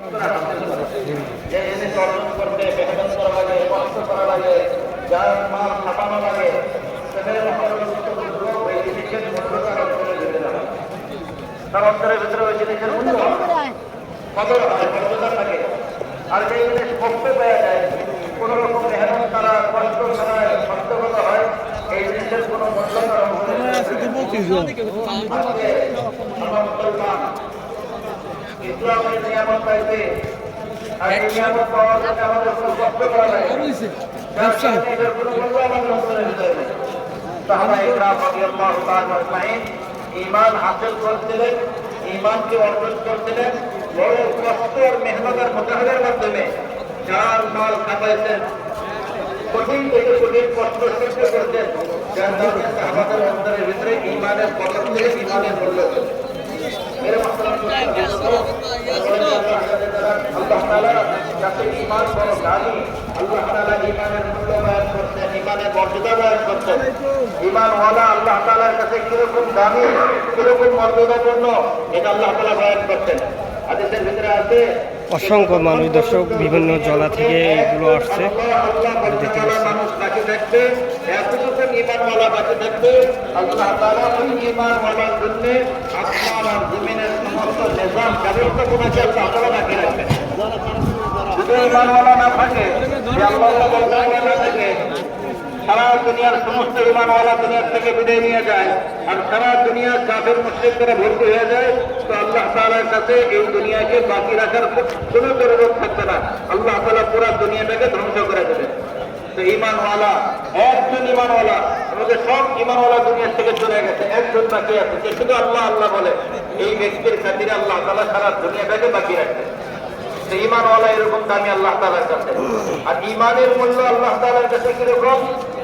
যে জিনিস অর্জন করতে মেহনত করা লাগে, কষ্ট করা লাগে, যার মাল ছাপানো লাগে, সেখানে ওই জিনিসের মূল্যটা অন্তরে দিতে হবে। তার অন্তরের ভিতরে ওই জিনিসের মূল্য কদর হয়, মর্যাদা থাকে। আর যে জিনিস কষ্ট পাওয়া যায়, কোন রকম মেহনত ছাড়া, কষ্ট ছাড়া, সত্যগত হয়, এই জিনিসের কোনো মূল্য তার অন্তরে ইসলামের নিয়ামত পাইতে আর এই নিয়ামত পাওয়ার জন্য আমাদের কোনো কষ্ট করা লাগে, এটার কোনো মূল্য আমাদের অন্তরে ভিতরে নেই। সাহাবা ইকরাম রাদিয়াল্লাহু তাআলা আজমাইন ঈমান হাসিল করছিলেন, ঈমানকে অর্জন করছিলেন বড় কষ্ট আর মেহনতের মুজাহাদার মাধ্যমে। যার মাল খাটাইছেন, কঠিন থেকে কঠিন কষ্ট সহ্য করছেন, যার কারণে সাহাবাদের অন্তরের ভিতরে ঈমানের কদর থেকে ঈমানের মূল্য। আল্লাহ তাআলা যাতে ঈমান বড় দামি, আল্লাহ তাআলা ঈমানের মূল্য বয়ান করছেন, ঈমানের মর্যাদা বয়ান করছেন। ঈমানওয়ালা আল্লাহ তাআলার কাছে কিরকম দামি, কিরকম মর্যাদাপূর্ণ, এটা আল্লাহ তাআলা বয়ান করছেন। হাদিসের ভিতরে আছে অসংখ্য মানুষ, দর্শক বিভিন্ন জেলা থেকে এগুলো আসছে। মানুষ বাকি থাকবে, এতটুকু ঈমানওয়ালা বাকি থাকবে। আল্লাহ তাআলা ওই ঈমানওয়ালার জন্য আসমান আর জমিনের সমস্ত নিজাম ব্যবস্থাপনাকে আল্লাহ তাআলা বাকি রাখবেন। যদি ঈমানওয়ালা না থাকে, আল্লাহ না থাকে, সারা দুনিয়ার সমস্ত ঈমানওয়ালা দুনিয়ার থেকে বিদায় নিয়ে যায় আর সারা দুনিয়ার কাফের মুশরিক করে ভর্তি হয়ে যায়, তো আল্লাহ তাআলার কাছে এই দুনিয়াকে বাকি রাখার কোনো জরুরত থাকবে না। আল্লাহ তাআলা পুরো দুনিয়াটাকে ধ্বংস করে দেবে। তো ঈমানওয়ালা, একজন ঈমানওয়ালা, আমাদের সব ঈমানওয়ালা দুনিয়ার থেকে চলে গেছে, একজন বাকি আছে, যে শুধু আল্লাহ আল্লাহ বলে, এই ব্যক্তির খাতিরে আল্লাহ তাআলা সারা দুনিয়াটাকে বাকি রাখবে। তো ঈমানওয়ালা এরকম দামি আল্লাহ তাআলার কাছে। আর ঈমানের মূল্য আল্লাহ তাআলার কাছে কিরকম,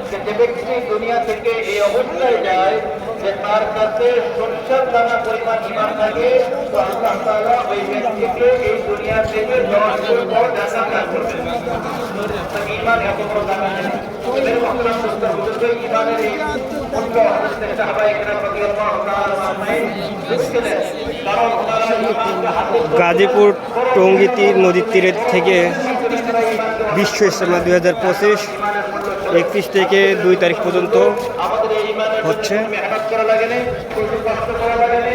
যে ব্যক্তি দুনিয়া থেকে এই অবস্থায় যায় যে তার কাছে সরষের দানা পরিমাণ ঈমান থাকে, তো আল্লাহ তাআলা ওই ব্যক্তিকে এই দুনিয়া থেকে যাওয়ার পর জান্নাত দান করবেন। তো ঈমান এত বড় দামি জিনিস। এদের মহতরম দোস্ত বুজুর্গ, ঈমানের এই মূল্য হযরত সাহাবা ইকরাম রাদিয়াল্লাহু তাআলা আনহুম বুঝছিলেন, কারণ ওনারা ঈমানকে হাসিল করতে গাজীপুর টঙ্গী নদীর তীরের থেকে বিশ্ব ইজতেমা 2025 31 থেকে 2 তারিখ পর্যন্ত হচ্ছে। মেহনত করা লাগে না, কষ্ট করা লাগে না,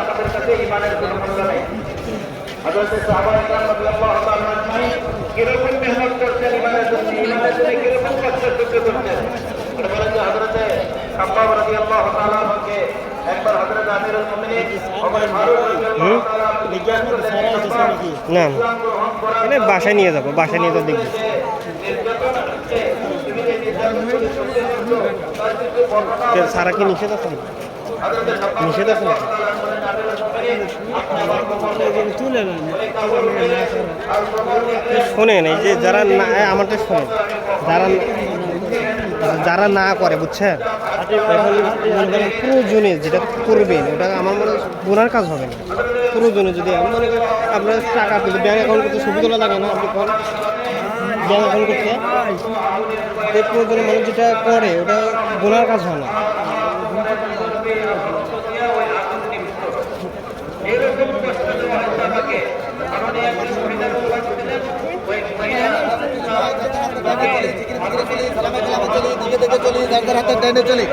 আমাদের কাছে ঈমানের কোনো মূল্য নেই। হযরত সাহাবা ইকরাম রাদিয়াল্লাহু তাআলা আনহুম কিরকম মেহনত করছেন ঈমানের জন্য, ঈমানের জন্য কিরকম কষ্ট সহ্য করছেন। বলেন যে হযরত খাব্বাব রাদিয়াল্লাহু তাআলা আনহুকে একবার হযরত আমিরুল মুমিনিন ওমর ফারুক রাদিয়াল্লাহু তাআলা জিজ্ঞাসা করলেন, না বাসায় নিয়ে যাবো, বাসায় নিয়ে তো দেখবো। সারা কি নিষেধ আছে, নিষেধ আছে না? শোনেন, এই যে যারা না, আমারটা শোনেন, যারা না করে, বুঝছেন, এখন প্রয়োজনে যেটা করবেন ওটা আমার মনে গুনার কাজ হবে না। প্রয়োজনে যদি আমি মনে করি আপনার টাকা পেলে ব্যাঙ্ক অ্যাকাউন্ট করতে ছবি তোলা লাগে না, আপনি ব্যাঙ্ক অ্যাকাউন্ট করতে এই প্রয়োজনে মানুষ যেটা করে ওটা গুনার কাজ হয় না। চলি,